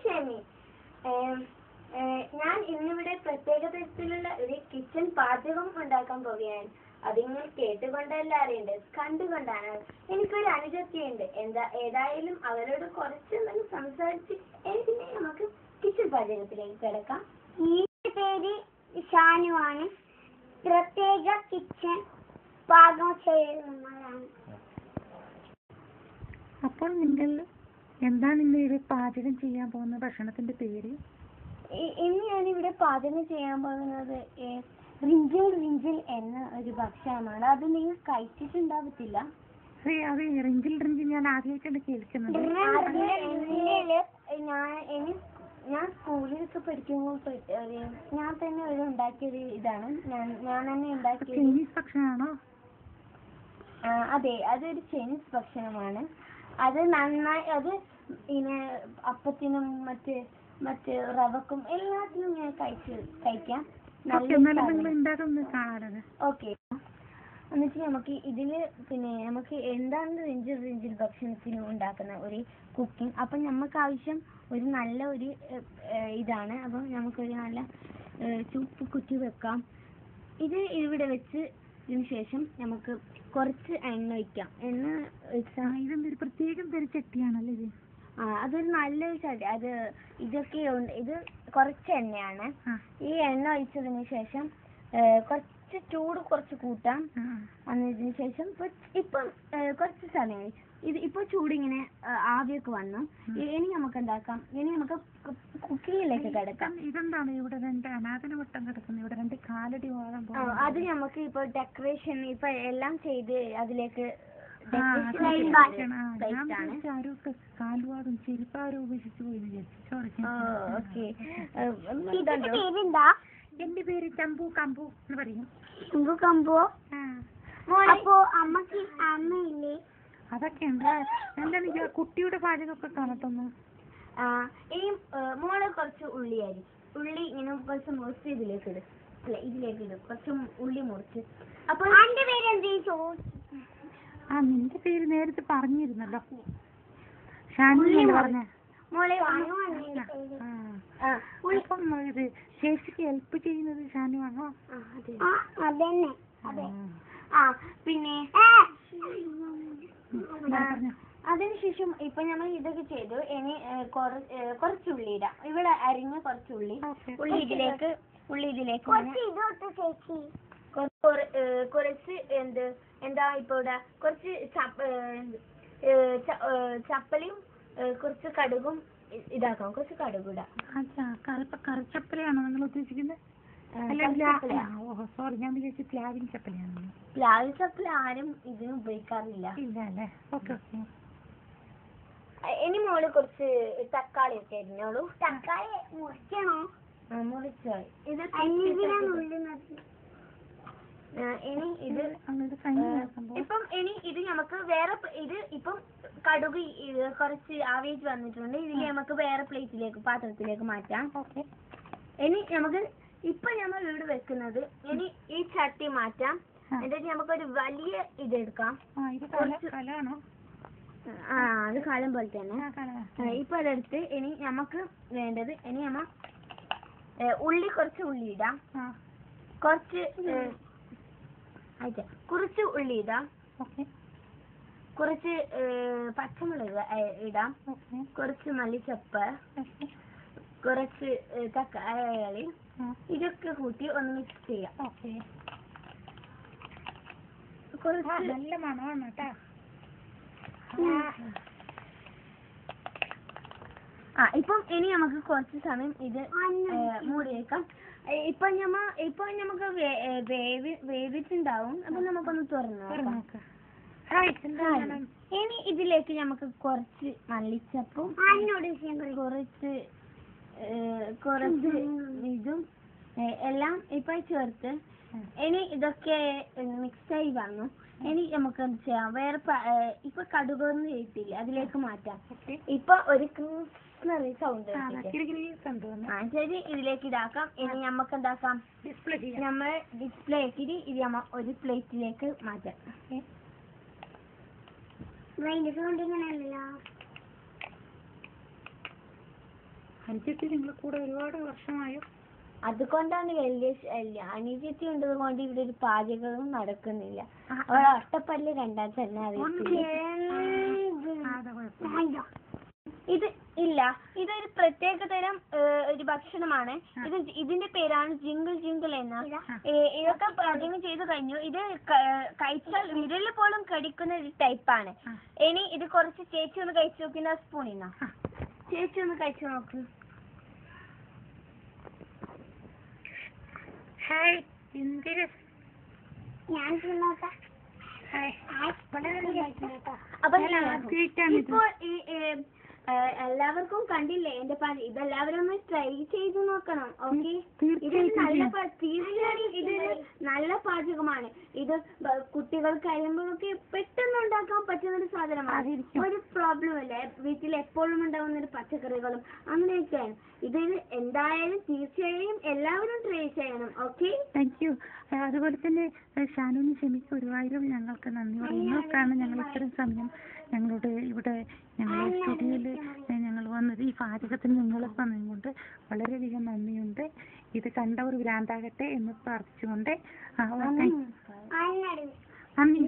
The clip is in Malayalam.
ഷെമി. ഞാൻ ഇന്നിവിടെ പ്രത്യേക തരത്തിലുള്ള ഒരു കിച്ചൺ പാചകം ഉണ്ടാക്കാൻ പോവുകയാണ്. അതിങ്ങനെ കേട്ടുകൊണ്ടല്ല അറിയേണ്ടത്, കണ്ടുകൊണ്ടാണ്. എനിക്കൊരു അനുജത്തിയുണ്ട്. ഏതായാലും അവരോട് കുറച്ചൊന്നും സംസാരിച്ച് പിന്നെ നമുക്ക് കിച്ചൺ പാചകത്തിലേക്ക് കിടക്കാം. ഈ പേര് ഷാനുവാണ്. പ്രത്യേക കിച്ചൺ പാകം ചെയ്യുന്നതാണ്. അപ്പോൾ നിങ്ങൾ എന്താണ് ഇന്ന് പാചകം ചെയ്യാൻ പോകുന്ന ഭക്ഷണത്തിന്റെ പേര്? ഇന്ന് ഞാനിവിടെ പാചകം ചെയ്യാൻ പോകുന്നത് റിഞ്ചിൽ റിഞ്ചിൽ എന്ന ഒരു ഭക്ഷണമാണ്. അത് നിങ്ങൾ കഴിച്ചിട്ടുണ്ടാവത്തില്ല. അത് റിഞ്ചിൽ റിഞ്ചിൽ ഞാൻ ആദ്യമായിട്ടാണ് കേൾക്കുന്നത്. ഞാൻ സ്കൂളിലൊക്കെ പഠിക്കുമ്പോൾ ഞാൻ തന്നെ ഒരു ഉണ്ടാക്കിയൊരു ഇതാണ്. ഞാൻ തന്നെ ഉണ്ടാക്കിയ ചൈനീസ് ഭക്ഷണമാണോ? അതെ, അതൊരു ചൈനീസ് ഭക്ഷണമാണ്. അത് നന്നായി, അത് ഇങ്ങനെ അപ്പത്തിനും മറ്റ് റവക്കും എല്ലാത്തിനും ഞാൻ കഴിക്കാം. ഓക്കെ, എന്നിട്ട് നമുക്ക് ഇതില് നമുക്ക് എന്താണ് റിഞ്ചിൽ ഭക്ഷണത്തിന് ഉണ്ടാക്കുന്ന ഒരു കുക്കിംഗ്. അപ്പം നമുക്ക് ആവശ്യം ഒരു നല്ല ഒരു ഇതാണ്. അപ്പം നമുക്കൊരു നല്ല ചുപ്പ് കുറ്റി വെക്കാം. ഇത് ഇവിടെ വെച്ച് ഇതിന് ശേഷം നമുക്ക് കുറച്ച് എണ്ണ ഒഴിക്കാം. എണ്ണ ഒഴിച്ചാൽ ഇതൊരു പ്രത്യേകം തരം ചട്ടിയാണല്ലോ ഇത്. അതൊരു നല്ലൊരു ചട്ടി. ഇതൊക്കെ ഉണ്ട്. ഇത് കുറച്ച് എണ്ണയാണ്. ഈ എണ്ണ ഒഴിച്ചതിന് ശേഷം കുറച്ച് ചൂട് കുറച്ച് കൂട്ടാം. അതിന് ശേഷം ഇപ്പം കുറച്ച് സമയം ഇപ്പൊ ചൂടിങ്ങനെ ആവിയൊക്കെ വന്നു. ഇനി നമുക്ക് എന്താക്കാം, ഇനി നമുക്ക് കുക്കിങ്ങിലേക്ക് കിടക്കാം. ഇതെന്താണ് ഇവിടെ രണ്ട് അനാഥന വട്ടം കിടക്കുന്നത്? ഇവിടെ രണ്ട് കാലടി ഭാഗം. അത് നമുക്ക് ഇപ്പൊ ഡെക്കറേഷൻ ഇപ്പൊ എല്ലാം ചെയ്ത് അതിലേക്ക് കാൽവാടും ചെരുപ്പാരും ഉപേക്ഷിച്ചു പോയി. എന്റെ പേര് ചമ്പു കമ്പു എന്ന് പറയും. അപ്പോ അമ്മക്ക് അമ്മയില്ലേ? അതൊക്കെ ഉണ്ട്. എന്താണ് കുട്ടിയുടെ പാചകമൊക്കെ കാണത്തൊന്ന്. ഇനി മോളെ കുറച്ച് ഉള്ളി ഇങ്ങനെ കുറച്ച് മുറിച്ച് ഇതിലേക്ക് ഇടും. കുറച്ച് ഉള്ളി മുറിച്ച്. അപ്പൊ എന്റെ പേര് എന്തേ? നിന്റെ പേര് നേരത്തെ പറഞ്ഞിരുന്നല്ലോ, ഷാനു പറഞ്ഞ മോളെ. ഇപ്പം ഇത് ചേച്ചിക്ക് ഹെൽപ്പ് ചെയ്യുന്നത് ഷാനു ആണോ? അതന്നെ. അതെ. പിന്നെ അതിനുശേഷം ഇപ്പൊ നമ്മൾ ഇതൊക്കെ ചെയ്തു. ഇനി കുറച്ച് ഉള്ളി ഇടാം. ഇവിടെ അരിഞ്ഞ കുറച്ച് ഉള്ളി ഇതിലേക്ക് കുറച്ച് എന്താ ഇപ്പൊ ഇവിടെ കുറച്ച് ചപ്പലിയും കുറച്ച് കടുകും ഇതാക്കാം. കുറച്ച് കടുക് ഇടാം. കറിച്ചപ്പലയാണോ നിങ്ങൾ ഉദ്ദേശിക്കുന്നത്? സോറി, ഞാൻ വിചാരിച്ചു പ്ലാവിൻ ചപ്പലയാണ്. പ്ലാവിൻ ചപ്പല ആരും ഇതിന് ഉപയോഗിക്കാറില്ല. ഇല്ല അല്ലേ? ഓക്കെ. ഇനി മോള് കുറച്ച് തക്കാളി ഒക്കെ അരിഞ്ഞോളൂ. തക്കാളി മുറിക്കണോ? മുറിച്ചോ. ഇത് ഇനി ഇത് നമുക്ക് വേറെ ഇപ്പം കടുക് കുറച്ച് ആവേശ് വന്നിട്ടുണ്ട്. ഇത് നമുക്ക് വേറെ പാത്രത്തിലേക്ക് മാറ്റാം. ഇനി നമുക്ക് ഇപ്പൊ നമ്മൾ ഇവിടെ വെക്കുന്നത്, ഇനി ഈ ചട്ടി മാറ്റാം. എന്നിട്ട് നമുക്കൊരു വലിയ ഇതെടുക്കാം. അത് കാലം പോലെ തന്നെ. ഇപ്പൊ അതെടുത്ത് ഇനി നമുക്ക് വേണ്ടത്, ഇനി നമ്മ കുറച്ച് ഉള്ളി ഇടാം. കുറച്ച് ഉള്ളി ഇടാം. കുറച്ച് പച്ചമുളക് ഇടാം. കുറച്ച് മല്ലിച്ചപ്പ്, കുറച്ച് തക്കാളി, ഇതൊക്കെ കൂട്ടി ഒന്ന് മിക്സ് ചെയ്യാം. നല്ല മണമാണ് കേട്ടോ. ഇപ്പം ഇനി നമുക്ക് കുറച്ച് സമയം ഇത് മൂടി വെക്കാം. ഇപ്പൊ നമുക്ക് വേവിച്ചിണ്ടാവും. അപ്പൊ നമുക്കൊന്ന് തുറന്നു നോക്കാം. ഇനി ഇതിലേക്ക് നമുക്ക് കുറച്ച് മല്ലിച്ചപ്പും കുറച്ച് ഇതും എല്ലാം ഇപ്പൊ ചേർത്ത് ഇനി ഇതൊക്കെ മിക്സായി വന്നു. ഇനി നമുക്ക് എന്ത് ചെയ്യാം, വേറെ ഇപ്പൊ കടുകൊന്നും ഇട്ടില്ല, അതിലേക്ക് മാറ്റാം. ഇപ്പൊ ഒരു സൗണ്ട് ശരി, ഇതിലേക്ക് ഇതാക്കാം. ഇനി നമുക്ക് എന്താക്കാം, നമ്മൾ ഡിസ്പ്ലേ ആക്കിട്ട് ഇത് ഒരു പ്ലേറ്റിലേക്ക് മാറ്റാം. അനുജത്തി നിങ്ങൾ കൂടെ ഒരുപാട് വർഷമായോ? അതുകൊണ്ടാണ് വലിയ അനിയത്തി ഉള്ളത് കൊണ്ട് ഇവിടെ ഒരു പാചകവും നടക്കുന്നില്ല. അവൾ ഒട്ടപ്പല്ല് കണ്ടാൽ തന്നെ അറിയത്തില്ല. ഇത് ഇല്ല, ഇതൊരു പ്രത്യേക തരം ഒരു ഭക്ഷണമാണ്. ഇതിന്റെ പേരാണ് ജിങ്കിൾ ജിങ്കിൾ എന്ന. ഇതൊക്കെ പാചകം ചെയ്ത് കഴിഞ്ഞു. ഇത് കഴിച്ചാൽ വിരല് പോലും കടിക്കുന്ന ഒരു ടൈപ്പാണ്. ഇനി ഇത് കുറച്ച് ചേച്ചി ഒന്ന് കഴിച്ചു നോക്കുന്ന സ്പൂണിന്നാ. ചേച്ചി ഒന്ന് കഴിച്ചു നോക്ക്. ഹായ്, എന്തിന്? ഞാൻ തിന്നോട്ടെ. അപ്പൊ ഇപ്പോൾ എല്ലാവർക്കും കണ്ടില്ലേ എന്റെ ഇതെല്ലാവരും ഒന്ന് ട്രൈ ചെയ്ത് നോക്കണം. ഓക്കെ, ഇതൊരു തീർച്ചയായും ഇതൊരു നല്ല പാചകമാണ്. ഇത് കുട്ടികൾക്ക് കഴിയുമ്പോഴൊക്കെ പെട്ടെന്ന് ഉണ്ടാക്കാൻ പറ്റുന്ന ഒരു സാധനമാണ്. ഒരു പ്രോബ്ലം ഇല്ല. വീട്ടിൽ എപ്പോഴും ഉണ്ടാകുന്ന ഒരു പച്ചക്കറികളും അങ്ങനെയൊക്കെയാണ്. ഇത് എന്തായാലും തീർച്ചയായും എല്ലാവരും ട്രൈ ചെയ്യണം. Okay, thank you. അതുപോലെ തന്നെ ഷാനുവിന് ക്ഷമിക്ക് ഒരുപാട് ഞങ്ങൾക്ക് നന്ദി പറയുന്നു. കാരണം ഞങ്ങൾ ഇത്രയും സമയം ഞങ്ങളുടെ ഇവിടെ ഞങ്ങളുടെ സ്റ്റുഡിയോയിൽ ഞങ്ങൾ വന്നത് ഈ പാചകത്തിന് നിങ്ങൾ സമയം കൊണ്ട് വളരെയധികം നന്ദിയുണ്ട്. ഇത് കണ്ടവർ ഭ്രാന്താകട്ടെ എന്ന് പ്രാർത്ഥിച്ചുകൊണ്ട് നന്ദി.